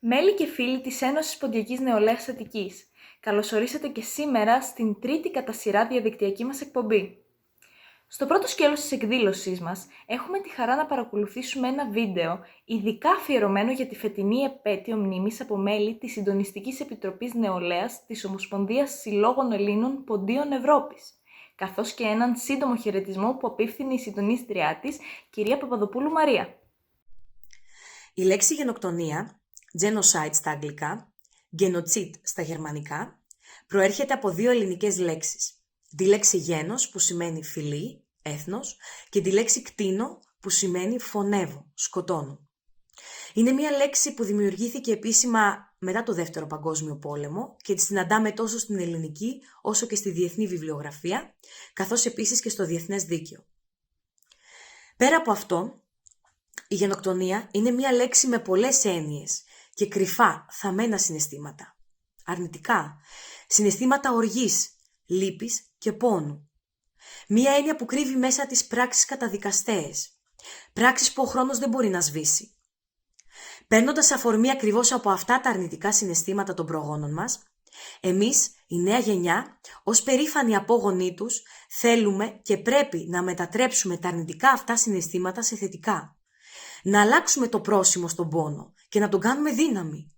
Μέλη και φίλοι της Ένωσης Ποντιακής Νεολαίας Αττικής, καλώς ορίσατε και σήμερα στην τρίτη κατά σειρά διαδικτυακή μας εκπομπή. Στο πρώτο σκέλος της εκδήλωσής μας έχουμε τη χαρά να παρακολουθήσουμε ένα βίντεο ειδικά αφιερωμένο για τη φετινή επέτειο μνήμης από μέλη της Συντονιστικής Επιτροπής Νεολαίας της Ομοσπονδίας Συλλόγων Ελλήνων Ποντίων Ευρώπης, καθώς και έναν σύντομο χαιρετισμό που απίφθινε η συντονίστριά της, κυρία Παπαδοπούλου Μαρία. Η λέξη γενοκτονία, genocide στα αγγλικά, genocide στα γερμανικά, προέρχεται από δύο ελληνικές λέξεις. Τη λέξη γένος που σημαίνει φυλή, έθνος, και τη λέξη κτίνο που σημαίνει φωνεύω, σκοτώνω. Είναι μια λέξη που δημιουργήθηκε επίσημα μετά το Δεύτερο Παγκόσμιο Πόλεμο και τη συναντάμε τόσο στην ελληνική όσο και στη διεθνή βιβλιογραφία, καθώς επίσης και στο διεθνές δίκαιο. Πέρα από αυτό, η γενοκτονία είναι μια λέξη με πολλές έννοιες και κρυφά θαμμένα συναισθήματα. Αρνητικά, συναισθήματα οργής, λύπης και πόνου. Μια έννοια που κρύβει μέσα τις πράξεις καταδικαστέες, πράξεις που ο χρόνος δεν μπορεί να σβήσει. Παίρνοντας αφορμή ακριβώς από αυτά τα αρνητικά συναισθήματα των προγόνων μας, εμείς, η νέα γενιά, ως περήφανοι απόγονοί τους, θέλουμε και πρέπει να μετατρέψουμε τα αρνητικά αυτά συναισθήματα σε θετικά. Να αλλάξουμε το πρόσημο στον πόνο και να τον κάνουμε δύναμη.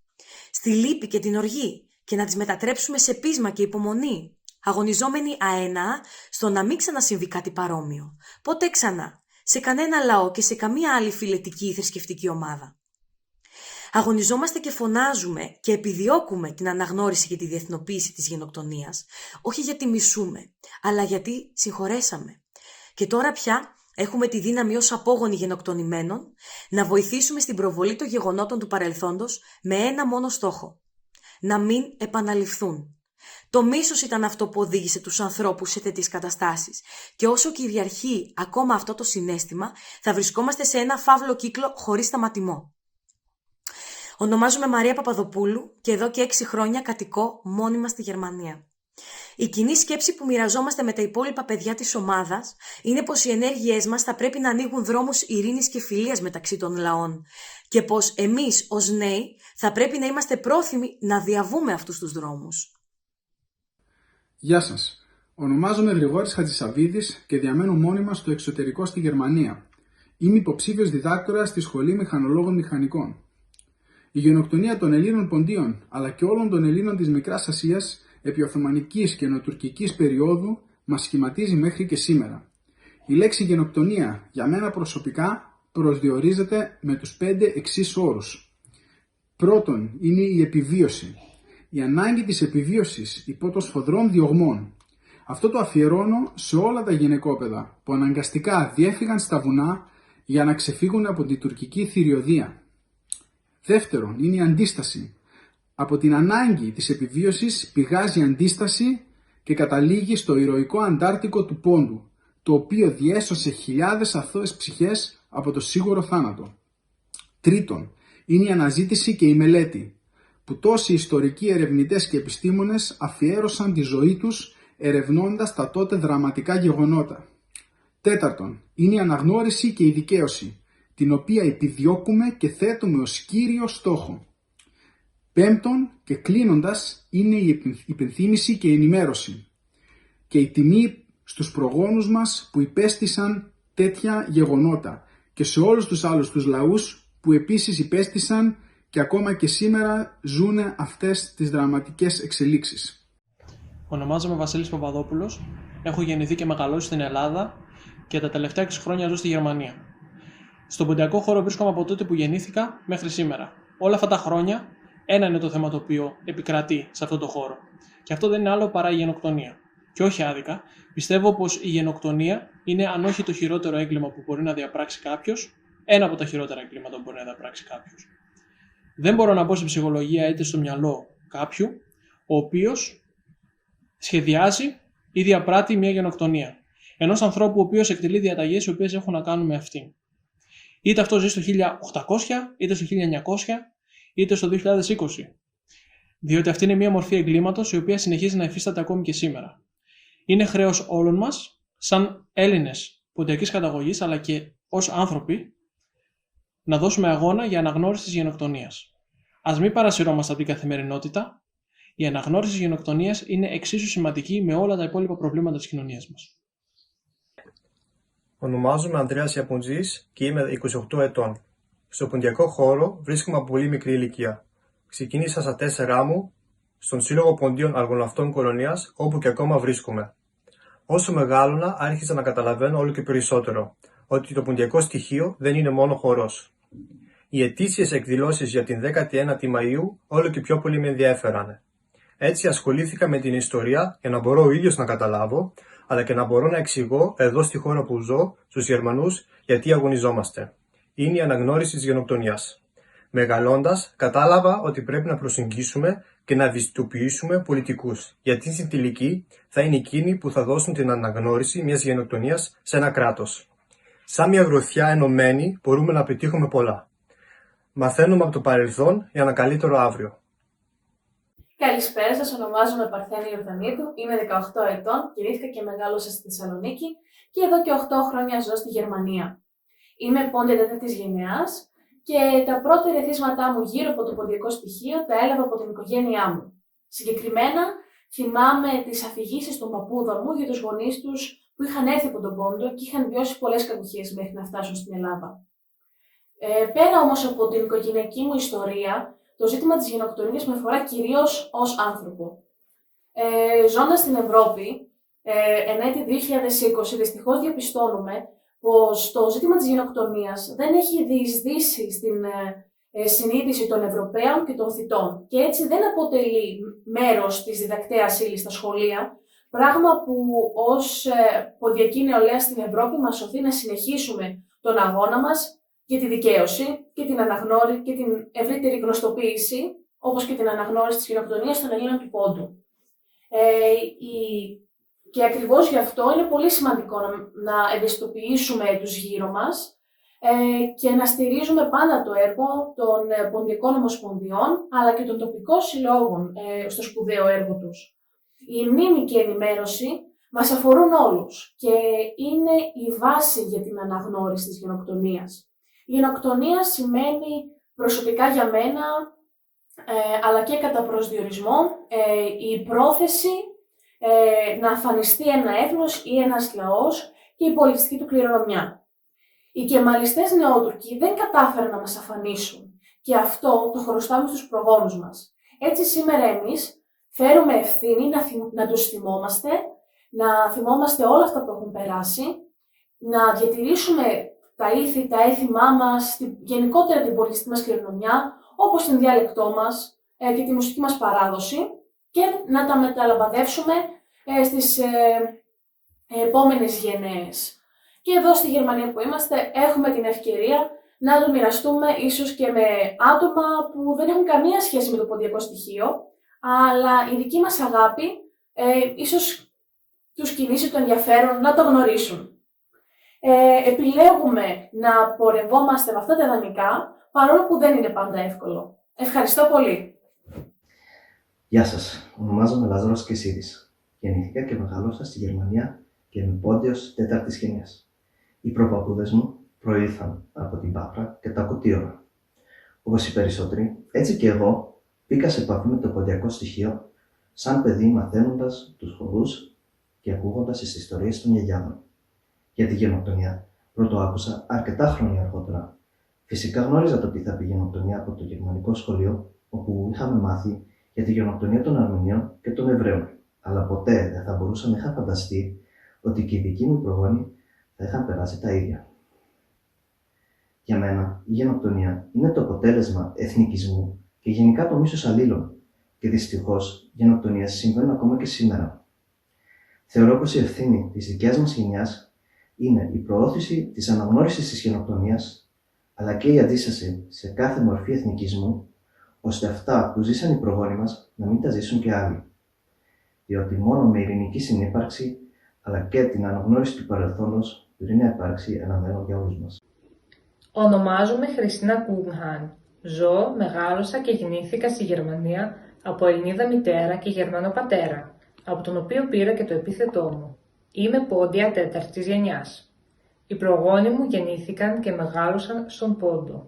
Στη λύπη και την οργή και να τις μετατρέψουμε σε πείσμα και υπομονή, αγωνιζόμενοι αέναα στο να μην ξανασυμβεί κάτι παρόμοιο. Ποτέ ξανά, σε κανένα λαό και σε καμία άλλη φιλετική ή θρησκευτική ομάδα. Αγωνιζόμαστε και φωνάζουμε και επιδιώκουμε την αναγνώριση και τη διεθνοποίηση της γενοκτονίας, όχι γιατί μισούμε, αλλά γιατί συγχωρέσαμε. Και τώρα πια έχουμε τη δύναμη ως απόγονοι γενοκτονημένων να βοηθήσουμε στην προβολή των γεγονότων του παρελθόντος με ένα μόνο στόχο: να μην επαναληφθούν. Το μίσος ήταν αυτό που οδήγησε τους ανθρώπους σε τέτοιες καταστάσεις και όσο κυριαρχεί ακόμα αυτό το συναίσθημα, θα βρισκόμαστε σε ένα φαύλο κύκλο χωρίς σταματημό. Ονομάζομαι Μαρία Παπαδοπούλου και εδώ και 6 χρόνια κατοικώ μόνιμα στη Γερμανία. Η κοινή σκέψη που μοιραζόμαστε με τα υπόλοιπα παιδιά της ομάδας είναι πως οι ενέργειές μας θα πρέπει να ανοίγουν δρόμους ειρήνης και φιλίας μεταξύ των λαών και πως εμείς ως νέοι θα πρέπει να είμαστε πρόθυμοι να διαβούμε αυτούς τους δρόμους. Γεια σας. Ονομάζομαι Γρηγόρης Χατζησαβίδης και διαμένω μόνιμα στο εξωτερικό στη Γερμανία. Είμαι υποψήφιος διδάκτορας στη Σχολή Μηχανολόγων Μηχανικών. Η γενοκτονία των Ελλήνων Ποντίων αλλά και όλων των Ελλήνων της Μικράς Ασίας επί Οθωμανικής και Νεοτουρκικής περίοδου μας σχηματίζει μέχρι και σήμερα. Η λέξη γενοκτονία για μένα προσωπικά προσδιορίζεται με τους 5 εξής όρους. Πρώτον είναι η επιβίωση. Η ανάγκη της επιβίωσης υπό των σφοδρών διωγμών. Αυτό το αφιερώνω σε όλα τα γυναικόπαιδα που αναγκαστικά διέφυγαν στα βουνά για να ξεφύγουν από την τουρκική θηριωδία. Δεύτερον είναι η αντίσταση. Από την ανάγκη της επιβίωσης πηγάζει η αντίσταση και καταλήγει στο ηρωικό αντάρτικο του πόντου, το οποίο διέσωσε χιλιάδες αθώες ψυχές από το σίγουρο θάνατο. Τρίτον, είναι η αναζήτηση και η μελέτη, που τόσοι ιστορικοί ερευνητές και επιστήμονες αφιέρωσαν τη ζωή τους ερευνώντας τα τότε δραματικά γεγονότα. Τέταρτον, είναι η αναγνώριση και η δικαίωση, την οποία επιδιώκουμε και θέτουμε ως κύριο στόχο. Πέμπτον και κλείνοντας είναι η υπενθύμηση και η ενημέρωση και η τιμή στους προγόνους μας που υπέστησαν τέτοια γεγονότα και σε όλους τους άλλους τους λαούς που επίσης υπέστησαν και ακόμα και σήμερα ζουν αυτές τις δραματικές εξελίξεις. Ονομάζομαι Βασίλης Παπαδόπουλος, έχω γεννηθεί και μεγαλώσει στην Ελλάδα και τα τελευταία 6 χρόνια ζω στη Γερμανία. Στον ποντιακό χώρο βρίσκομαι από τότε που γεννήθηκα μέχρι σήμερα. Όλα αυτά τα χρόνια ένα είναι το θέμα το οποίο επικρατεί σε αυτό το χώρο. Και αυτό δεν είναι άλλο παρά η γενοκτονία. Και όχι άδικα, πιστεύω πως η γενοκτονία είναι, αν όχι το χειρότερο έγκλημα που μπορεί να διαπράξει κάποιος, ένα από τα χειρότερα εγκλήματα που μπορεί να διαπράξει κάποιος. Δεν μπορώ να μπω στην ψυχολογία είτε στο μυαλό κάποιου, ο οποίος σχεδιάζει ή διαπράττει μια γενοκτονία. Ενός ανθρώπου ο οποίος εκτελεί διαταγές οι οποίες έχουν να κάνουν με αυτήν. Είτε αυτό ζει στο 1800, είτε στο 1900, είτε στο 2020. Διότι αυτή είναι μια μορφή εγκλήματος η οποία συνεχίζει να υφίσταται ακόμη και σήμερα. Είναι χρέος όλων μας, σαν Έλληνες ποντιακής καταγωγής, αλλά και ως άνθρωποι, να δώσουμε αγώνα για αναγνώριση της γενοκτονίας. Ας μην παρασυρώμαστε από την καθημερινότητα. Η αναγνώριση της γενοκτονίας είναι εξίσου σημαντική με όλα τα υπόλοιπα προβλήματα της κοινωνίας μας. Ονομάζομαι Ανδρέας Ιαπουντζής και είμαι 28 ετών. Στο ποντιακό χώρο βρίσκομαι από πολύ μικρή ηλικία. Ξεκίνησα στα 4 μου στον Σύλλογο Ποντίων Αργοναυτών Κολονίας, όπου και ακόμα βρίσκομαι. Όσο μεγάλωνα, άρχισα να καταλαβαίνω όλο και περισσότερο ότι το ποντιακό στοιχείο δεν είναι μόνο χορός. Οι ετήσιες εκδηλώσεις για την 19η Μαΐου όλο και πιο πολύ με ενδιέφεραν. Έτσι ασχολήθηκα με την ιστορία για να μπορώ ο ίδιος να καταλάβω, αλλά και να μπορώ να εξηγώ εδώ στη χώρα που ζω στους Γερμανούς γιατί αγωνιζόμαστε. Είναι η αναγνώριση της γενοκτονίας. Μεγαλώντας, κατάλαβα ότι πρέπει να προσεγγίσουμε και να ευαισθητοποιήσουμε πολιτικούς, γιατί στην τελική θα είναι εκείνοι που θα δώσουν την αναγνώριση μιας γενοκτονίας σε ένα κράτος. Σαν μια γροθιά ενωμένη μπορούμε να πετύχουμε πολλά. Μαθαίνουμε από το παρελθόν για ένα καλύτερο αύριο. Καλησπέρα σας, ονομάζομαι Παρθένη Ιορδανίδου, είμαι 18 ετών, γεννήθηκα και μεγάλωσα στη Θεσσαλονίκη και εδώ και 8 χρόνια ζω στη Γερμανία. Είμαι πόντια 4ης γενιάς και τα πρώτα ερεθίσματά μου γύρω από το ποντιακό στοιχείο τα έλαβα από την οικογένειά μου. Συγκεκριμένα, θυμάμαι τις αφηγήσεις των παππούδων μου για τους γονείς τους που είχαν έρθει από τον Πόντο και είχαν βιώσει πολλές κακουχίες μέχρι να φτάσουν στην Ελλάδα. Πέρα όμως από την οικογενειακή μου ιστορία, το ζήτημα της γενοκτονίας με αφορά κυρίως ως άνθρωπο. Ζώντας στην Ευρώπη, εν έτη 2020, δυστυχώς διαπιστώνουμε πως το ζήτημα της γενοκτονίας δεν έχει διεισδύσει στην συνείδηση των Ευρωπαίων και των θητών και έτσι δεν αποτελεί μέρος της διδακτέας ύλης στα σχολεία, πράγμα που ως ποντιακή νεολαία στην Ευρώπη μας σωθεί να συνεχίσουμε τον αγώνα μας για τη δικαίωση και την αναγνώριση και την ευρύτερη γνωστοποίηση, όπως και την αναγνώριση της γενοκτονίας των Ελλήνων του Πόντου. Και ακριβώς γι' αυτό είναι πολύ σημαντικό να ευαισθητοποιήσουμε τους γύρω μας και να στηρίζουμε πάντα το έργο των ποντιακών ομοσπονδιών, αλλά και των τοπικών συλλόγων στο σπουδαίο έργο τους. Η μνήμη και η ενημέρωση μας αφορούν όλους και είναι η βάση για την αναγνώριση της γενοκτονίας. Η γενοκτονία σημαίνει προσωπικά για μένα, αλλά και κατά προσδιορισμό, η πρόθεση να αφανιστεί ένα έθνος ή ένας λαός και η πολιτιστική του κληρονομιά. Οι κεμαλιστές νεότουρκοι δεν κατάφεραν να μας αφανίσουν και αυτό το χρωστάμε στους προγόνους μας. Έτσι σήμερα εμείς φέρουμε ευθύνη να τους θυμόμαστε, να θυμόμαστε όλα αυτά που έχουν περάσει, να διατηρήσουμε τα έθιμά μας, γενικότερα την πολιτιστική μας κληρονομιά, όπως την διάλεκτό μας και τη μουσική μας παράδοση και να τα μεταλαμπαδεύσουμε στις επόμενες γενναίες. Και εδώ στη Γερμανία που είμαστε έχουμε την ευκαιρία να το μοιραστούμε ίσως και με άτομα που δεν έχουν καμία σχέση με το ποντιακό στοιχείο, αλλά η δική μας αγάπη ίσως τους κινήσει το ενδιαφέρον να το γνωρίσουν. Επιλέγουμε να πορευόμαστε με αυτά τα ιδανικά, παρόλο που δεν είναι πάντα εύκολο. Ευχαριστώ πολύ. Γεια σας, ονομάζομαι Λάζαρος Κεσίδης. Γεννήθηκα και μεγάλωσα στη Γερμανία και είμαι πόντιος 4ης γενιάς. Οι προπαππούδες μου προήλθαν από την Πάτρα και τα Κουτίωνα. Όπως οι περισσότεροι, έτσι και εγώ μπήκα σε επαφή με το ποντιακό στοιχείο σαν παιδί μαθαίνοντας τους χορούς και ακούγοντας τις ιστορίες των γιαγιάδων. Για τη γενοκτονία πρώτο άκουσα αρκετά χρόνια αργότερα. Φυσικά γνώριζα το τι θα πει γενοκτονία από το γερμανικό σχολείο, όπου είχαμε μάθει για τη γενοκτονία των Αρμενίων και των Εβραίων. Αλλά ποτέ δεν θα μπορούσα να είχα φανταστεί ότι και οι δικοί μου προγόνοι θα είχαν περάσει τα ίδια. Για μένα, η γενοκτονία είναι το αποτέλεσμα εθνικισμού και γενικά το μίσος αλλήλων. Και δυστυχώς, γενοκτονίες συμβαίνουν ακόμα και σήμερα. Θεωρώ πως η ευθύνη της δικιάς μας γενιάς είναι η προώθηση της αναγνώρισης της γενοκτονίας, αλλά και η αντίσταση σε κάθε μορφή εθνικισμού, ώστε αυτά που ζήσαν οι προγόνοι μας να μην τα ζήσουν και άλλοι. Διότι μόνο με ειρηνική συνύπαρξη, αλλά και την αναγνώριση του παρελθόντος, μπορεί να υπάρξει ένα μέλλον για όλους μας. Ονομάζομαι Χριστίνα Κούγχαν. Ζω, μεγάλωσα και γεννήθηκα στη Γερμανία από Ελληνίδα μητέρα και Γερμανό πατέρα, από τον οποίο πήρα και το επίθετό μου. Είμαι πόντια 4ης γενιάς. Οι προγόνοι μου γεννήθηκαν και μεγάλωσαν στον Πόντο.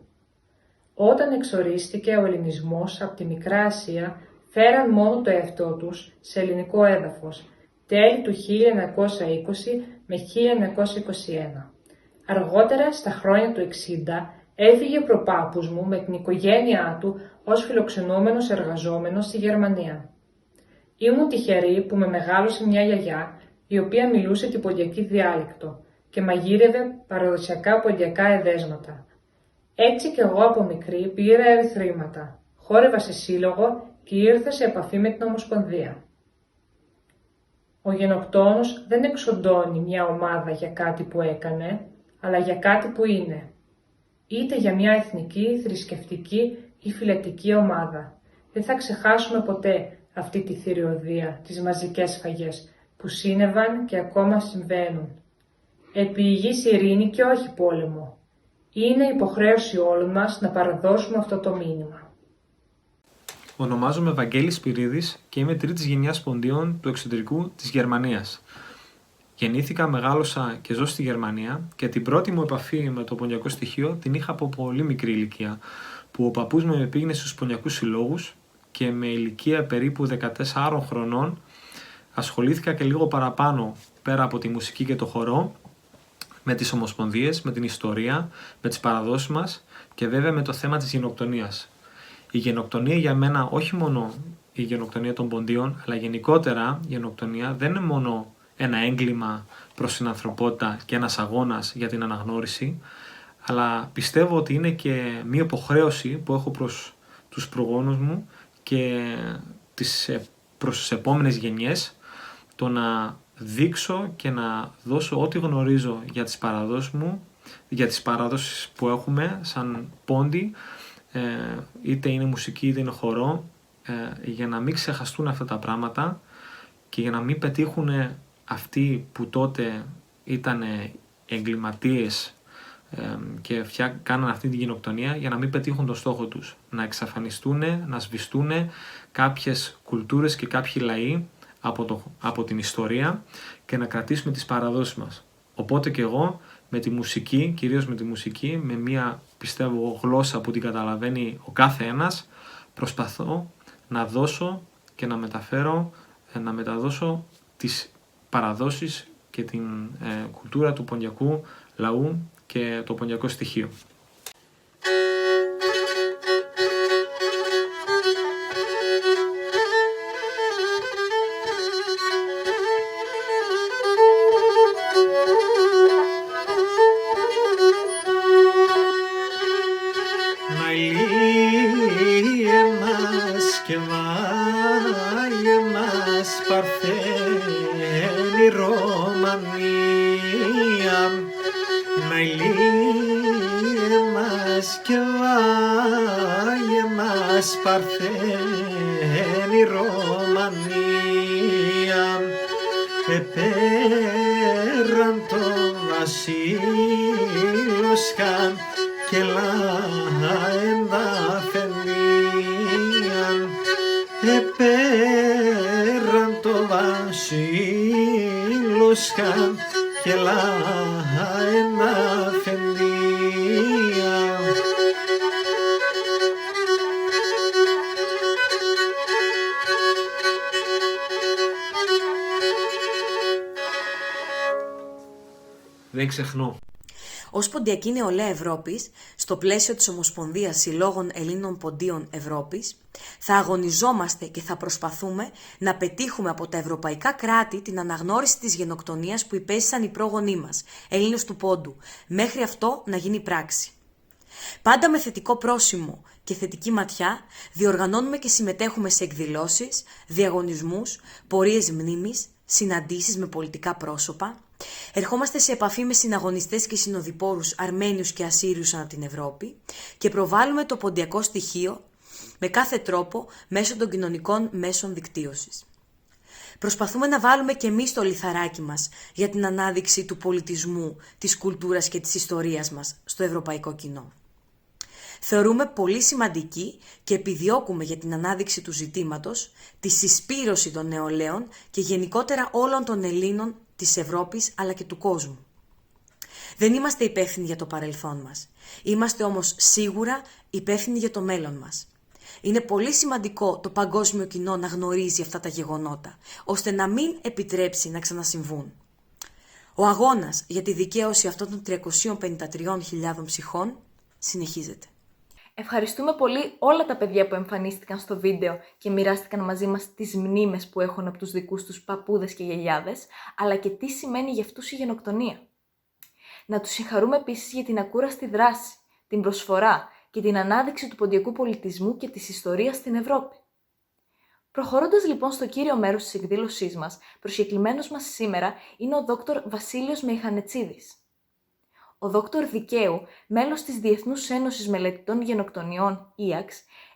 Όταν εξορίστηκε ο ελληνισμός από τη Μικρά Ασία, φέραν μόνο το εαυτό τους σε ελληνικό έδαφος, τέλη του 1920 με 1921. Αργότερα, στα χρόνια του 60, έφυγε ο προπάπους μου με την οικογένειά του ως φιλοξενούμενος εργαζόμενος στη Γερμανία. Ήμουν τυχερή που με μεγάλωσε μια γιαγιά, η οποία μιλούσε την ποντιακή διάλεκτο και μαγείρευε παραδοσιακά ποντιακά εδέσματα. Έτσι κι εγώ από μικρή πήρα ερεθρήματα, χόρευα σε σύλλογο και ήρθα σε επαφή με την Ομοσπονδία. Ο γενοκτόνος δεν εξοντώνει μια ομάδα για κάτι που έκανε, αλλά για κάτι που είναι. Είτε για μια εθνική, θρησκευτική ή φυλετική ομάδα. Δεν θα ξεχάσουμε ποτέ αυτή τη θηριωδία, τις μαζικές σφαγές που σύνεβαν και ακόμα συμβαίνουν. Επί υγιής ειρήνη και όχι πόλεμο. Είναι υποχρέωση όλων μας να παραδώσουμε αυτό το μήνυμα. Ονομάζομαι Βαγγέλης Σπυρίδης και είμαι τρίτης γενιάς ποντίων του εξωτερικού της Γερμανίας. Γεννήθηκα, μεγάλωσα και ζω στη Γερμανία και την πρώτη μου επαφή με το ποντιακό στοιχείο την είχα από πολύ μικρή ηλικία, που ο παππούς μου με πήγαινε στους ποντιακούς συλλόγους και με ηλικία περίπου 14 χρονών ασχολήθηκα και λίγο παραπάνω, πέρα από τη μουσική και το χορό, με τις ομοσπονδίες, με την ιστορία, με τις παραδόσεις μας και βέβαια με το θέμα της γενοκτονίας. Η γενοκτονία για μένα, όχι μόνο η γενοκτονία των ποντίων, αλλά γενικότερα η γενοκτονία δεν είναι μόνο ένα έγκλημα προς την ανθρωπότητα και ένας αγώνας για την αναγνώριση, αλλά πιστεύω ότι είναι και μια υποχρέωση που έχω προς τους προγόνους μου και προς τις επόμενες γενιές, το να δείξω και να δώσω ό,τι γνωρίζω για τις παραδόσεις μου, για τις παραδόσεις που έχουμε σαν πόντι, είτε είναι μουσική είτε είναι χορό, για να μην ξεχαστούν αυτά τα πράγματα και για να μην πετύχουν αυτοί που τότε ήταν εγκληματίες και κάναν αυτή την γενοκτονία, για να μην πετύχουν τον στόχο τους, να εξαφανιστούν, να σβηστούν κάποιες κουλτούρες και κάποιοι λαοί από την ιστορία και να κρατήσουμε τις παραδόσεις μας. Οπότε και εγώ με τη μουσική, κυρίως με τη μουσική, με μια πιστεύω γλώσσα που την καταλαβαίνει ο κάθε ένας, προσπαθώ να δώσω και να μεταδώσω τις παραδόσεις και την κουλτούρα του ποντιακού λαού και το ποντιακό στοιχείο. Παρθένη Ρωμανία, να ηλίε μας και βάγε μας Παρθένη Ρωμανία, επέραν το βασίλωσχαν και λαέντα φαινίαν, επέραν το βασίλωσχαν και λαέντα φαινίαν. Δεν ξεχνώ. Ως Ποντιακή Νεολαία Ευρώπης, στο πλαίσιο της Ομοσπονδίας Συλλόγων Ελλήνων Ποντίων Ευρώπης, θα αγωνιζόμαστε και θα προσπαθούμε να πετύχουμε από τα ευρωπαϊκά κράτη την αναγνώριση της γενοκτονίας που υπέστησαν οι πρόγονοί μας, Έλληνες του Πόντου, μέχρι αυτό να γίνει πράξη. Πάντα με θετικό πρόσημο και θετική ματιά διοργανώνουμε και συμμετέχουμε σε εκδηλώσεις, διαγωνισμούς, πορείες μνήμης, συναντήσεις με πολιτικά πρόσωπα. Ερχόμαστε σε επαφή με συναγωνιστές και συνοδοιπόρους Αρμένιους και Ασσύριους ανά την Ευρώπη και προβάλλουμε το ποντιακό στοιχείο με κάθε τρόπο μέσω των κοινωνικών μέσων δικτύωσης. Προσπαθούμε να βάλουμε και εμείς το λιθαράκι μας για την ανάδειξη του πολιτισμού, της κουλτούρας και της ιστορίας μας στο ευρωπαϊκό κοινό. Θεωρούμε πολύ σημαντική και επιδιώκουμε για την ανάδειξη του ζητήματος τη συσπήρωση των νεολαίων και γενικότερα όλων των Ελλήνων της Ευρώπης αλλά και του κόσμου. Δεν είμαστε υπεύθυνοι για το παρελθόν μας. Είμαστε όμως σίγουρα υπεύθυνοι για το μέλλον μας. Είναι πολύ σημαντικό το παγκόσμιο κοινό να γνωρίζει αυτά τα γεγονότα, ώστε να μην επιτρέψει να ξανασυμβούν. Ο αγώνας για τη δικαίωση αυτών των 353.000 ψυχών συνεχίζεται. Ευχαριστούμε πολύ όλα τα παιδιά που εμφανίστηκαν στο βίντεο και μοιράστηκαν μαζί μας τις μνήμες που έχουν από τους δικούς τους παππούδες και γιαγιάδες, αλλά και τι σημαίνει για αυτούς η γενοκτονία. Να τους συγχαρούμε επίσης για την ακούραστη δράση, την προσφορά και την ανάδειξη του ποντιακού πολιτισμού και της ιστορίας στην Ευρώπη. Προχωρώντας λοιπόν στο κύριο μέρος της εκδήλωσής μας, προσκεκλημένος μας σήμερα είναι ο Δόκτωρ Βασίλειος Μεϊχανετσίδης. Ο Δόκτωρ Δικαίου, μέλος της Διεθνούς Ένωσης Μελετητών Γενοκτονιών, IAX,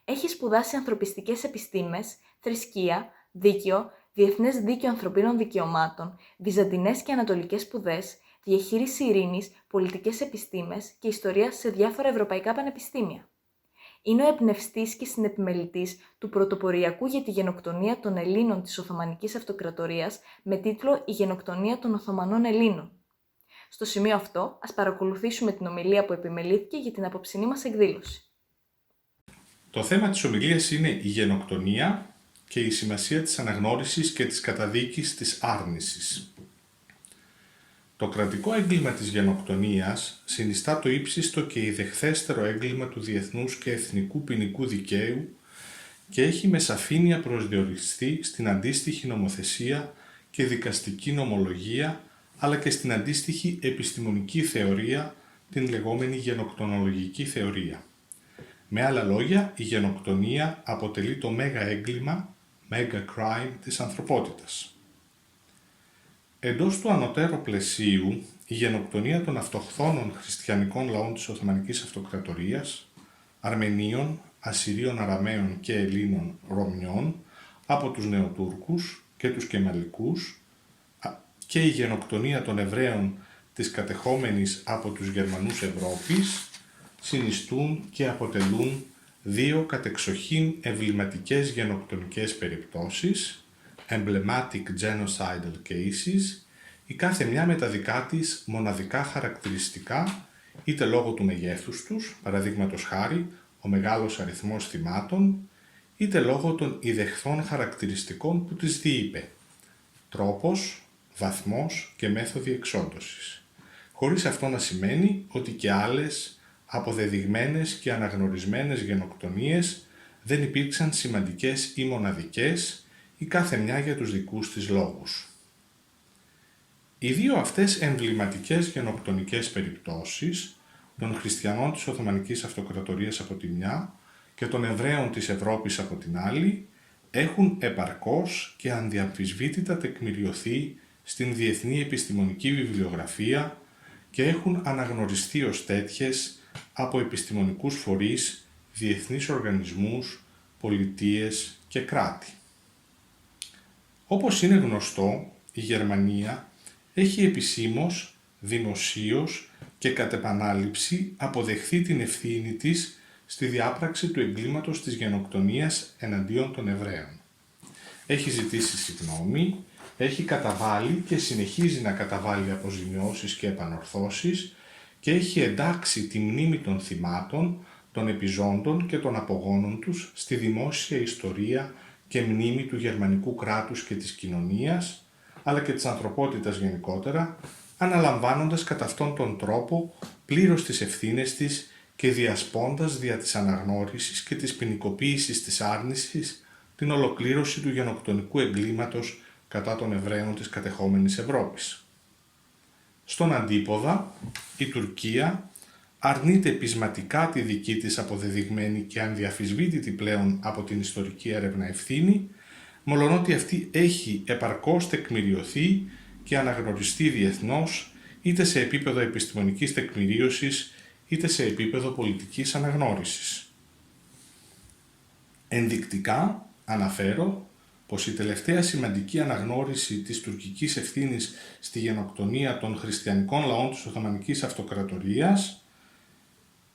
έχει σπουδάσει ανθρωπιστικές επιστήμες, θρησκεία, δίκαιο, διεθνές δίκαιο ανθρωπίνων δικαιωμάτων, βυζαντινές και ανατολικές σπουδές, διαχείριση ειρήνης, πολιτικές επιστήμες και ιστορία σε διάφορα ευρωπαϊκά πανεπιστήμια. Είναι ο εμπνευστής και συνεπιμελητής του πρωτοποριακού για τη γενοκτονία των Ελλήνων της Οθωμανικής Αυτοκρατορίας με τίτλο «Η γενοκτονία των Οθωμανών Ελλήνων». Στο σημείο αυτό, ας παρακολουθήσουμε την ομιλία που επιμελήθηκε για την απόψινή μας εκδήλωση. Το θέμα της ομιλίας είναι η γενοκτονία και η σημασία της αναγνώρισης και της καταδίκης της άρνησης. Το κρατικό έγκλημα της γενοκτονίας συνιστά το ύψιστο και ιδεχθέστερο έγκλημα του διεθνούς και εθνικού ποινικού δικαίου και έχει με σαφήνεια προσδιοριστεί στην αντίστοιχη νομοθεσία και δικαστική νομολογία, αλλά και στην αντίστοιχη επιστημονική θεωρία, την λεγόμενη γενοκτονολογική θεωρία. Με άλλα λόγια, η γενοκτονία αποτελεί το μέγα έγκλημα, mega crime της ανθρωπότητας. Εντός του ανωτέρω πλαισίου, η γενοκτονία των αυτοχθόνων χριστιανικών λαών της Οθωμανικής Αυτοκρατορίας, Αρμενίων, Ασσυρίων, Αραμαίων και Ελλήνων Ρωμιών από τους Νεοτούρκους και τους Κεμαλικούς και η γενοκτονία των Εβραίων της κατεχόμενης από τους Γερμανούς Ευρώπης συνιστούν και αποτελούν δύο κατεξοχήν εμβληματικές γενοκτονικές περιπτώσεις, emblematic genocidal cases, η κάθε μια με τα δικά της μοναδικά χαρακτηριστικά, είτε λόγω του μεγέθους τους, παραδείγματος χάρη ο μεγάλος αριθμός θυμάτων, είτε λόγω των ιδεχθών χαρακτηριστικών που τις διείπε, τρόπος, βαθμός και μέθοδοι εξόντωσης, χωρίς αυτό να σημαίνει ότι και άλλες αποδεδειγμένες και αναγνωρισμένες γενοκτονίες δεν υπήρξαν σημαντικές ή μοναδικές ή κάθε μια για τους δικούς της λόγους. Οι δύο αυτές εμβληματικές γενοκτονικές περιπτώσεις των χριστιανών της Οθωμανικής Αυτοκρατορίας από τη μια και των Εβραίων της Ευρώπης από την άλλη έχουν επαρκώς και ανδιαμφισβήτητα τεκμηριωθεί στην διεθνή επιστημονική βιβλιογραφία και έχουν αναγνωριστεί ως τέτοιες από επιστημονικούς φορείς, διεθνείς οργανισμούς, πολιτείες και κράτη. Όπως είναι γνωστό, η Γερμανία έχει επισήμως, δημοσίως και κατ' επανάληψη αποδεχθεί την ευθύνη της στη διάπραξη του εγκλήματος της γενοκτονίας εναντίον των Εβραίων. Έχει ζητήσει συγγνώμη, έχει καταβάλει και συνεχίζει να καταβάλει αποζημιώσεις και επανορθώσεις και έχει εντάξει τη μνήμη των θυμάτων, των επιζώντων και των απογόνων τους στη δημόσια ιστορία και μνήμη του γερμανικού κράτους και της κοινωνίας, αλλά και της ανθρωπότητας γενικότερα, αναλαμβάνοντας κατά αυτόν τον τρόπο πλήρως τις ευθύνες της και διασπώντας δια της αναγνώρισης και της ποινικοποίησης της άρνησης την ολοκλήρωση του γενοκτονικού εγκλήματος κατά των Εβραίων της κατεχόμενης Ευρώπης. Στον αντίποδα, η Τουρκία αρνείται πεισματικά τη δική της αποδεδειγμένη και ανδιαφυσβήτητη πλέον από την ιστορική έρευνα ευθύνη, μολονότι αυτή έχει επαρκώς τεκμηριωθεί και αναγνωριστεί διεθνώς, είτε σε επίπεδο επιστημονικής τεκμηρίωσης, είτε σε επίπεδο πολιτικής αναγνώρισης. Ενδεικτικά αναφέρω πως η τελευταία σημαντική αναγνώριση της τουρκικής ευθύνης στη γενοκτονία των χριστιανικών λαών της Οθωμανικής Αυτοκρατορίας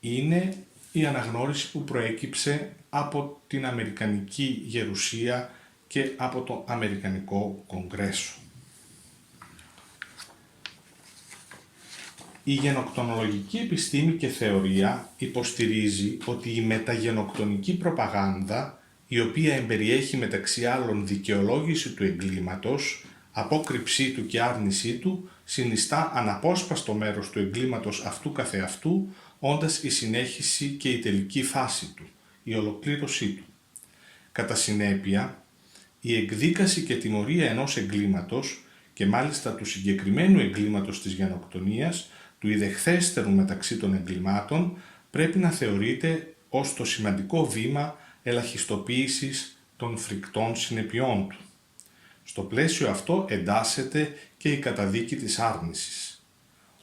είναι η αναγνώριση που προέκυψε από την Αμερικανική Γερουσία και από το Αμερικανικό Κογκρέσο. Η γενοκτονολογική επιστήμη και θεωρία υποστηρίζει ότι η μεταγενοκτονική προπαγάνδα, η οποία εμπεριέχει μεταξύ άλλων δικαιολόγηση του εγκλήματος, απόκρυψή του και άρνησή του, συνιστά αναπόσπαστο μέρος του εγκλήματος αυτού καθεαυτού, όντας η συνέχιση και η τελική φάση του, η ολοκλήρωσή του. Κατά συνέπεια, η εκδίκαση και τιμωρία ενός εγκλήματος, και μάλιστα του συγκεκριμένου εγκλήματος της γενοκτονίας, του ιδεχθέστερου μεταξύ των εγκλημάτων, πρέπει να θεωρείται ως το σημαντικό βήμα ελαχιστοποίησης των φρικτών συνεπειών του. Στο πλαίσιο αυτό εντάσσεται και η καταδίκη της άρνησης.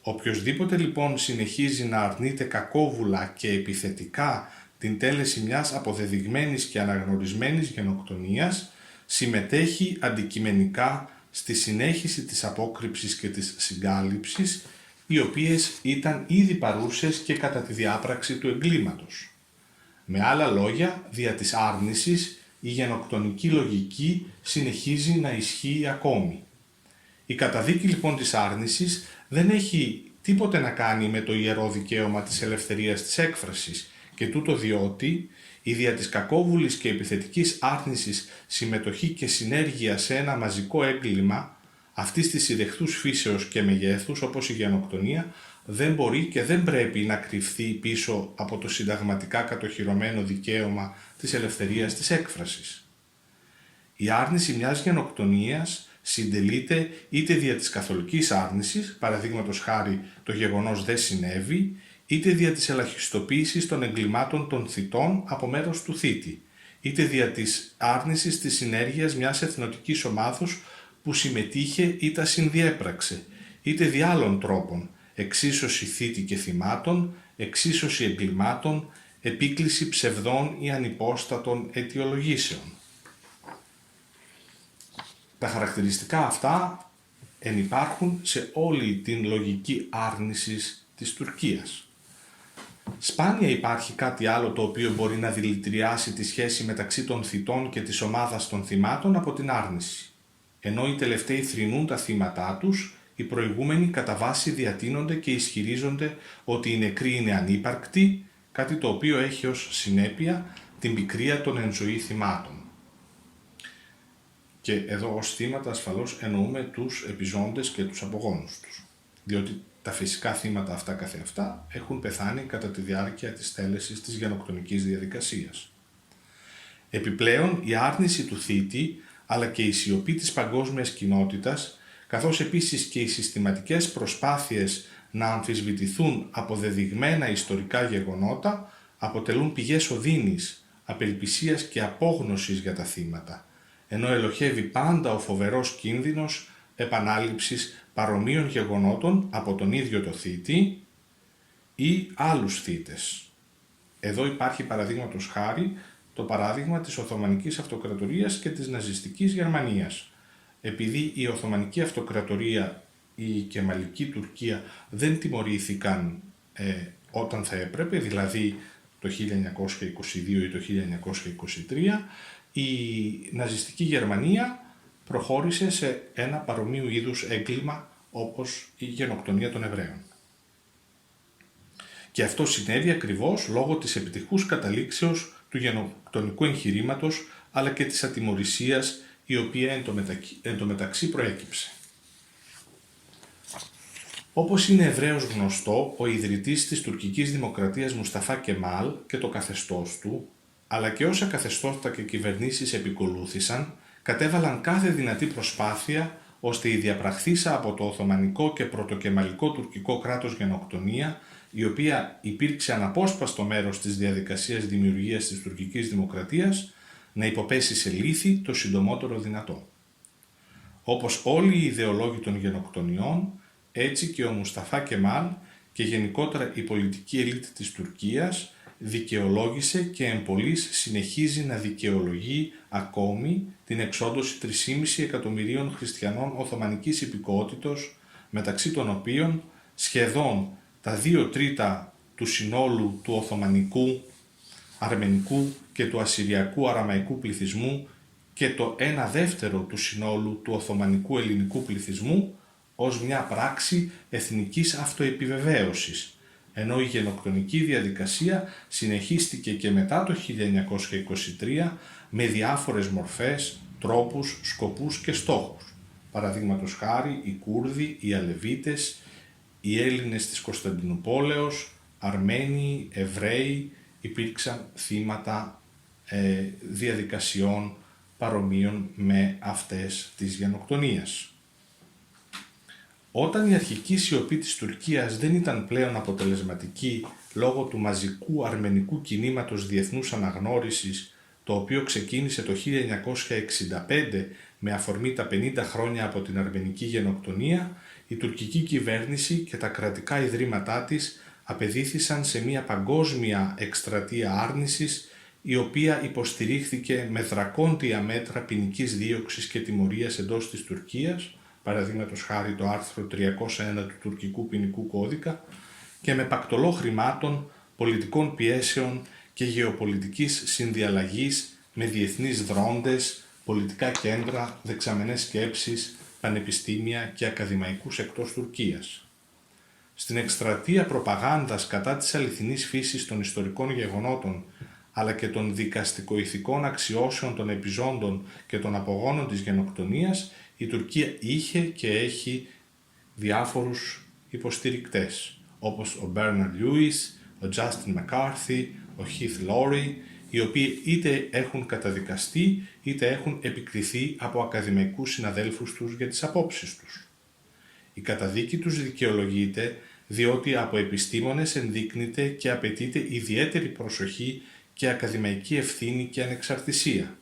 Οποιοσδήποτε λοιπόν συνεχίζει να αρνείται κακόβουλα και επιθετικά την τέλεση μιας αποδεδειγμένης και αναγνωρισμένης γενοκτονίας, συμμετέχει αντικειμενικά στη συνέχιση της απόκρυψης και της συγκάλυψης, οι οποίες ήταν ήδη παρούσες και κατά τη διάπραξη του εγκλήματος. Με άλλα λόγια, δια της άρνησης, η γενοκτονική λογική συνεχίζει να ισχύει ακόμη. Η καταδίκη λοιπόν της άρνησης δεν έχει τίποτε να κάνει με το ιερό δικαίωμα της ελευθερίας της έκφρασης, και τούτο διότι η δια της κακόβουλης και επιθετικής άρνησης συμμετοχή και συνέργεια σε ένα μαζικό έγκλημα αυτής της ιδεχθούς φύσεως και μεγέθους, όπως η γενοκτονία, δεν μπορεί και δεν πρέπει να κρυφθεί πίσω από το συνταγματικά κατοχυρωμένο δικαίωμα της ελευθερίας της έκφρασης. Η άρνηση μιας γενοκτονίας συντελείται είτε δια της καθολικής άρνησης, παραδείγματος χάρη το γεγονός δεν συνέβη, είτε δια της ελαχιστοποίησης των εγκλημάτων των θητών από μέρος του θήτη, είτε δια της άρνησης της συνέργειας μιας εθνοτικής ομάδος που συμμετείχε ή τα συνδιέπραξε, είτε δια άλλων τρόπων, εξίσωση θήτη και θυμάτων, εξίσωση εγκλημάτων, επίκληση ψευδών ή ανυπόστατων αιτιολογήσεων. Τα χαρακτηριστικά αυτά ενυπάρχουν σε όλη την λογική άρνησης της Τουρκίας. Σπάνια υπάρχει κάτι άλλο το οποίο μπορεί να δηλητηριάσει τη σχέση μεταξύ των θητών και της ομάδας των θυμάτων από την άρνηση. Ενώ οι τελευταίοι θρηνούν τα θύματά τους, οι προηγούμενοι κατά βάση διατείνονται και ισχυρίζονται ότι οι νεκροί είναι ανύπαρκτοι, κάτι το οποίο έχει ως συνέπεια την πικρία των εν ζωή θυμάτων. Και εδώ ως θύματα ασφαλώς εννοούμε τους επιζώντες και τους απογόνους τους, διότι τα φυσικά θύματα αυτά καθεαυτά έχουν πεθάνει κατά τη διάρκεια της τέλεσης της γενοκτονικής διαδικασίας. Επιπλέον, η άρνηση του θήτη, αλλά και η σιωπή της παγκόσμιας κοινότητας, καθώς επίσης και οι συστηματικές προσπάθειες να αμφισβητηθούν αποδεδειγμένα ιστορικά γεγονότα, αποτελούν πηγές οδύνης, απελπισίας και απόγνωσης για τα θύματα, ενώ ελοχεύει πάντα ο φοβερός κίνδυνος επανάληψης παρομοίων γεγονότων από τον ίδιο το θήτη ή άλλους θύτες. Εδώ υπάρχει παραδείγματος χάρη το παράδειγμα της Οθωμανικής Αυτοκρατορίας και της Ναζιστικής Γερμανίας. Επειδή η Οθωμανική Αυτοκρατορία, η Κεμαλική Τουρκία δεν τιμωρήθηκαν όταν θα έπρεπε, δηλαδή το 1922 ή το 1923, η Ναζιστική Γερμανία προχώρησε σε ένα παρομοίου είδους έγκλημα όπως η γενοκτονία των Εβραίων. Και αυτό συνέβη ακριβώς λόγω της επιτυχούς καταλήξεως του γενοκτονικού εγχειρήματος, αλλά και της ατιμωρησίας η οποία εν τω μεταξύ προέκυψε. Όπως είναι ευρέως γνωστό, ο ιδρυτής της τουρκικής δημοκρατίας Μουσταφά Κεμάλ και το καθεστώς του, αλλά και όσα καθεστώτα και κυβερνήσεις επικολούθησαν, κατέβαλαν κάθε δυνατή προσπάθεια ώστε η διαπραχθήσα από το Οθωμανικό και πρωτοκεμαλικό τουρκικό κράτος γενοκτονία, η οποία υπήρξε αναπόσπαστο μέρος της διαδικασίας δημιουργίας της τουρκικής δημοκρατίας, να υποπέσει σε λύθη το συντομότερο δυνατό. Όπως όλοι οι ιδεολόγοι των γενοκτονιών, έτσι και ο Μουσταφά Κεμάλ και γενικότερα η πολιτική ελίτ της Τουρκίας δικαιολόγησε και εμπολής συνεχίζει να δικαιολογεί ακόμη την εξόντωση 3,5 εκατομμυρίων χριστιανών Οθωμανικής υπηκότητος, μεταξύ των οποίων σχεδόν τα 2 τρίτα του συνόλου του Οθωμανικού, Αρμενικού και του Ασσυριακού Αραμαϊκού πληθυσμού και το 1/2 του συνόλου του Οθωμανικού ελληνικού πληθυσμού ως μια πράξη εθνικής αυτοεπιβεβαίωσης, ενώ η γενοκτονική διαδικασία συνεχίστηκε και μετά το 1923 με διάφορες μορφές, τρόπους, σκοπούς και στόχους. Παραδείγματος χάρη οι Κούρδοι, οι Αλεβίτες, οι Έλληνες της Κωνσταντινουπόλεως, Αρμένοι, Εβραίοι υπήρξαν θύματα διαδικασιών παρομοίων με αυτές της γενοκτονίας. Όταν η αρχική σιωπή της Τουρκίας δεν ήταν πλέον αποτελεσματική λόγω του μαζικού αρμενικού κινήματος διεθνούς αναγνώρισης, το οποίο ξεκίνησε το 1965 με αφορμή τα 50 χρόνια από την αρμενική γενοκτονία, η τουρκική κυβέρνηση και τα κρατικά ιδρύματά της απεδίθησαν σε μια παγκόσμια εκστρατεία άρνησης, η οποία υποστηρίχθηκε με δρακόντια μέτρα ποινικής δίωξης και τιμωρίας εντός της Τουρκίας, παραδείγματος χάρη το άρθρο 301 του τουρκικού ποινικού κώδικα, και με πακτολό χρημάτων, πολιτικών πιέσεων και γεωπολιτικής συνδιαλλαγής με διεθνείς δρόντες, πολιτικά κέντρα, δεξαμενές σκέψεις, πανεπιστήμια και ακαδημαϊκούς εκτός Τουρκίας. Στην εκστρατεία προπαγάνδας κατά της αληθινής φύσης των ιστορικών γεγονότων, αλλά και των δικαστικοηθικών αξιώσεων των επιζώντων και των απογόνων της γενοκτονίας, η Τουρκία είχε και έχει διάφορους υποστηρικτές, όπως ο Bernard Lewis, ο Justin McCarthy, ο Heath Laurie, οι οποίοι είτε έχουν καταδικαστεί είτε έχουν επικριθεί από ακαδημαϊκούς συναδέλφους τους για τις απόψεις τους. Η καταδίκη τους δικαιολογείται διότι από επιστήμονες ενδείκνυται και απαιτείται ιδιαίτερη προσοχή και ακαδημαϊκή ευθύνη και ανεξαρτησία.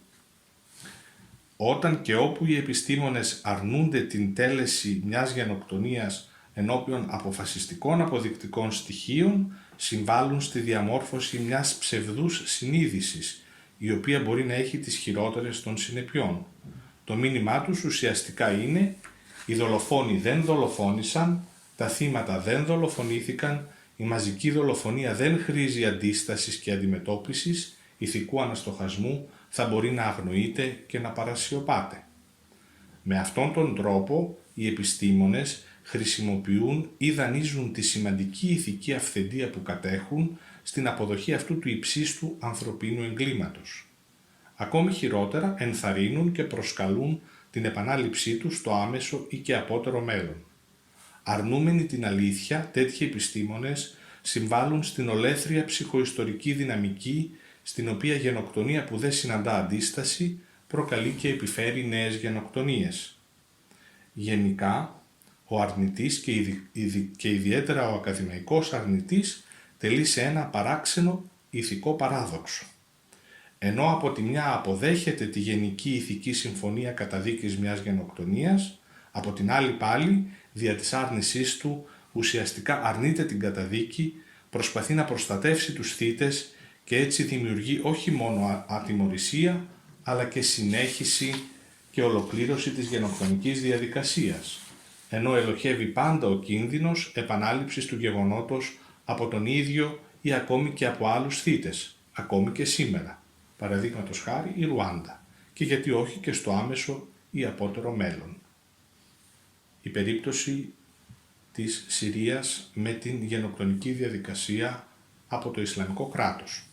Όταν και όπου οι επιστήμονες αρνούνται την τέλεση μιας γενοκτονίας ενώπιον αποφασιστικών αποδεικτικών στοιχείων, συμβάλλουν στη διαμόρφωση μιας ψευδούς συνείδησης, η οποία μπορεί να έχει τις χειρότερες των συνεπειών. Το μήνυμά τους ουσιαστικά είναι: οι δολοφόνοι δεν δολοφόνησαν, τα θύματα δεν δολοφονήθηκαν, η μαζική δολοφονία δεν χρήζει αντίστασης και αντιμετώπισης, ηθικού αναστοχασμού, θα μπορεί να αγνοείται και να παρασιωπάται. Με αυτόν τον τρόπο οι επιστήμονες χρησιμοποιούν ή δανείζουν τη σημαντική ηθική αυθεντία που κατέχουν στην αποδοχή αυτού του υψίστου ανθρωπίνου εγκλήματος. Ακόμη χειρότερα ενθαρρύνουν και προσκαλούν την επανάληψή του στο άμεσο ή και απότερο μέλλον. Αρνούμενοι την αλήθεια, τέτοιοι επιστήμονες συμβάλλουν στην ολέθρια ψυχοϊστορική δυναμική, στην οποία γενοκτονία που δεν συναντά αντίσταση προκαλεί και επιφέρει νέες γενοκτονίες. Γενικά, ο αρνητής και ιδιαίτερα ο ακαδημαϊκός αρνητής τελεί σε ένα παράξενο ηθικό παράδοξο. Ενώ από τη μια αποδέχεται τη Γενική Ηθική Συμφωνία καταδίκης μιας γενοκτονίας, από την άλλη πάλι, δια της άρνησής του, ουσιαστικά αρνείται την καταδίκη, προσπαθεί να προστατεύσει τους θύτες και έτσι δημιουργεί όχι μόνο ατιμωρησία, αλλά και συνέχιση και ολοκλήρωση της γενοκτονικής διαδικασίας, ενώ ελοχεύει πάντα ο κίνδυνος επανάληψης του γεγονότος από τον ίδιο ή ακόμη και από άλλους θύτες, ακόμη και σήμερα, παραδείγματος χάρη η Ρουάντα, και γιατί όχι και στο άμεσο ή απότερο μέλλον. Η περίπτωση της Συρίας με την γενοκτονική διαδικασία από το Ισλαμικό κράτος.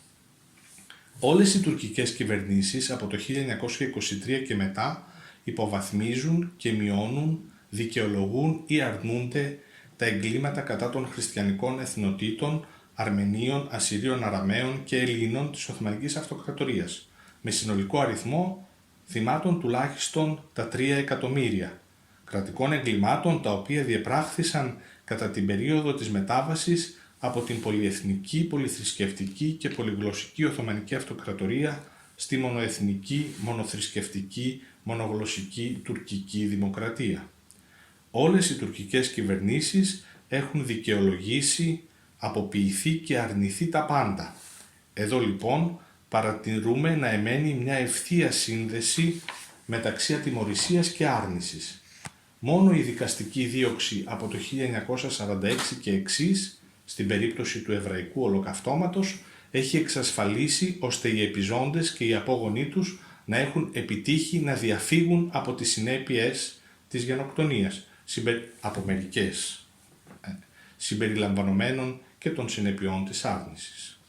Όλες οι τουρκικές κυβερνήσεις από το 1923 και μετά υποβαθμίζουν και μειώνουν, δικαιολογούν ή αρνούνται τα εγκλήματα κατά των χριστιανικών εθνοτήτων, Αρμενίων, Ασσυρίων, Αραμαίων και Ελλήνων της Οθωμανικής Αυτοκρατορίας, με συνολικό αριθμό θυμάτων τουλάχιστον τα 3 εκατομμύρια, κρατικών εγκλημάτων τα οποία διεπράχθησαν κατά την περίοδο της μετάβασης από την πολυεθνική, πολυθρησκευτική και πολυγλωσσική Οθωμανική Αυτοκρατορία στη μονοεθνική, μονοθρησκευτική, μονογλωσσική τουρκική δημοκρατία. Όλες οι τουρκικές κυβερνήσεις έχουν δικαιολογήσει, αποποιηθεί και αρνηθεί τα πάντα. Εδώ λοιπόν παρατηρούμε να εμένει μια ευθεία σύνδεση μεταξύ ατιμωρησίας και άρνησης. Μόνο η δικαστική δίωξη από το 1946 και εξής, στην περίπτωση του Εβραϊκού Ολοκαυτώματος, έχει εξασφαλίσει ώστε οι επιζώντες και οι απόγονοί τους να έχουν επιτύχει να διαφύγουν από τις συνέπειες της γενοκτονίας, από μερικές, συμπεριλαμβανομένων και των συνεπειών της άρνησης.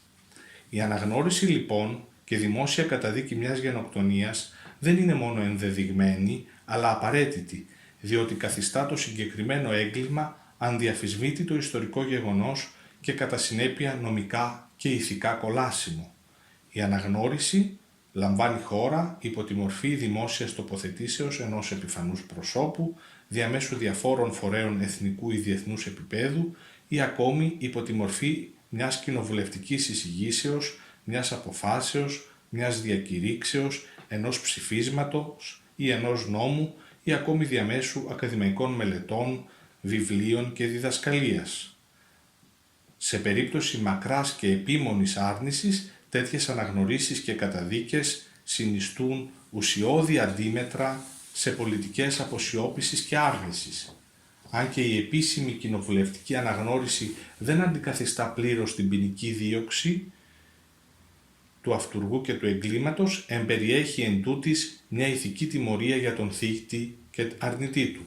Η αναγνώριση λοιπόν και δημόσια καταδίκη μιας γενοκτονίας δεν είναι μόνο ενδεδειγμένη, αλλά απαραίτητη, διότι καθιστά το συγκεκριμένο έγκλημα ανδιαφυσβήτητο ιστορικό γεγονός και κατά συνέπεια νομικά και ηθικά κολάσιμο. Η αναγνώριση λαμβάνει χώρα υπό τη μορφή δημόσιας τοποθετήσεως ενός επιφανούς προσώπου, διαμέσου διαφόρων φορέων εθνικού ή διεθνούς επίπεδου ή ακόμη υπό τη μορφή μιας κοινοβουλευτικής εισηγήσεως, μιας αποφάσεως, μιας διακηρύξεως, ενός ψηφίσματος ή ενός νόμου ή ακόμη διαμέσου ακαδημαϊκών μελετών, βιβλίων και διδασκαλίας. Σε περίπτωση μακράς και επίμονης άρνησης, τέτοιες αναγνωρίσεις και καταδίκες συνιστούν ουσιώδη αντίμετρα σε πολιτικές αποσιώπησης και άρνησης. Αν και η επίσημη κοινοβουλευτική αναγνώριση δεν αντικαθιστά πλήρως την ποινική δίωξη του αυτουργού και του εγκλήματος, εμπεριέχει εν τούτης μια ηθική τιμωρία για τον θύκτη και αρνητή του.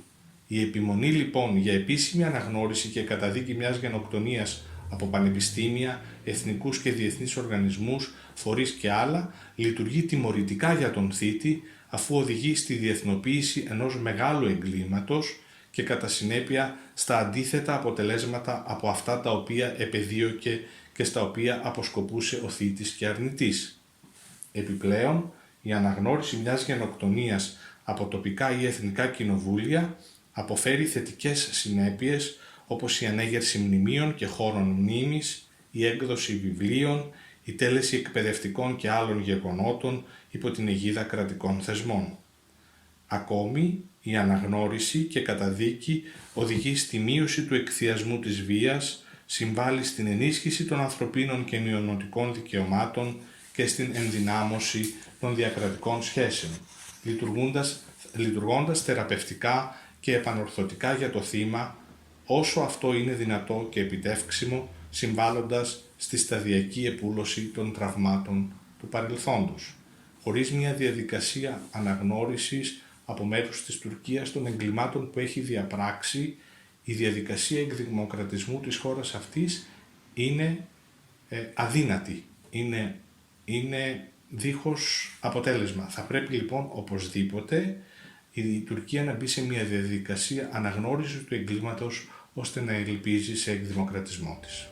Η επιμονή λοιπόν για επίσημη αναγνώριση και καταδίκη μιας γενοκτονίας από πανεπιστήμια, εθνικούς και διεθνείς οργανισμούς, φορείς και άλλα, λειτουργεί τιμωρητικά για τον θύτη, αφού οδηγεί στη διεθνοποίηση ενός μεγάλου εγκλήματος και κατά συνέπεια στα αντίθετα αποτελέσματα από αυτά τα οποία επεδίωκε και στα οποία αποσκοπούσε ο θύτης και αρνητής. Επιπλέον, η αναγνώριση μιας γενοκτονίας από τοπικά ή εθνικά κοινοβούλια αποφέρει θετικές συνέπειες όπως η ανέγερση μνημείων και χώρων μνήμης, η έκδοση βιβλίων, η τέλεση εκπαιδευτικών και άλλων γεγονότων υπό την αιγίδα κρατικών θεσμών. Ακόμη, η αναγνώριση και καταδίκη οδηγεί στη μείωση του εκθιασμού της βίας, συμβάλλει στην ενίσχυση των ανθρωπίνων και μειονοτικών δικαιωμάτων και στην ενδυνάμωση των διακρατικών σχέσεων, λειτουργώντας θεραπευτικά και επανορθωτικά για το θύμα, όσο αυτό είναι δυνατό και επιτεύξιμο, συμβάλλοντας στη σταδιακή επούλωση των τραυμάτων του παρελθόντος. Χωρίς μια διαδικασία αναγνώρισης από μέρους της Τουρκίας των εγκλημάτων που έχει διαπράξει, η διαδικασία εκδημοκρατισμού της χώρας αυτής είναι αδύνατη, είναι δίχως αποτέλεσμα. Θα πρέπει λοιπόν οπωσδήποτε η Τουρκία να μπει σε μια διαδικασία αναγνώρισης του εγκλήματος ώστε να ελπίζει σε εκδημοκρατισμό της.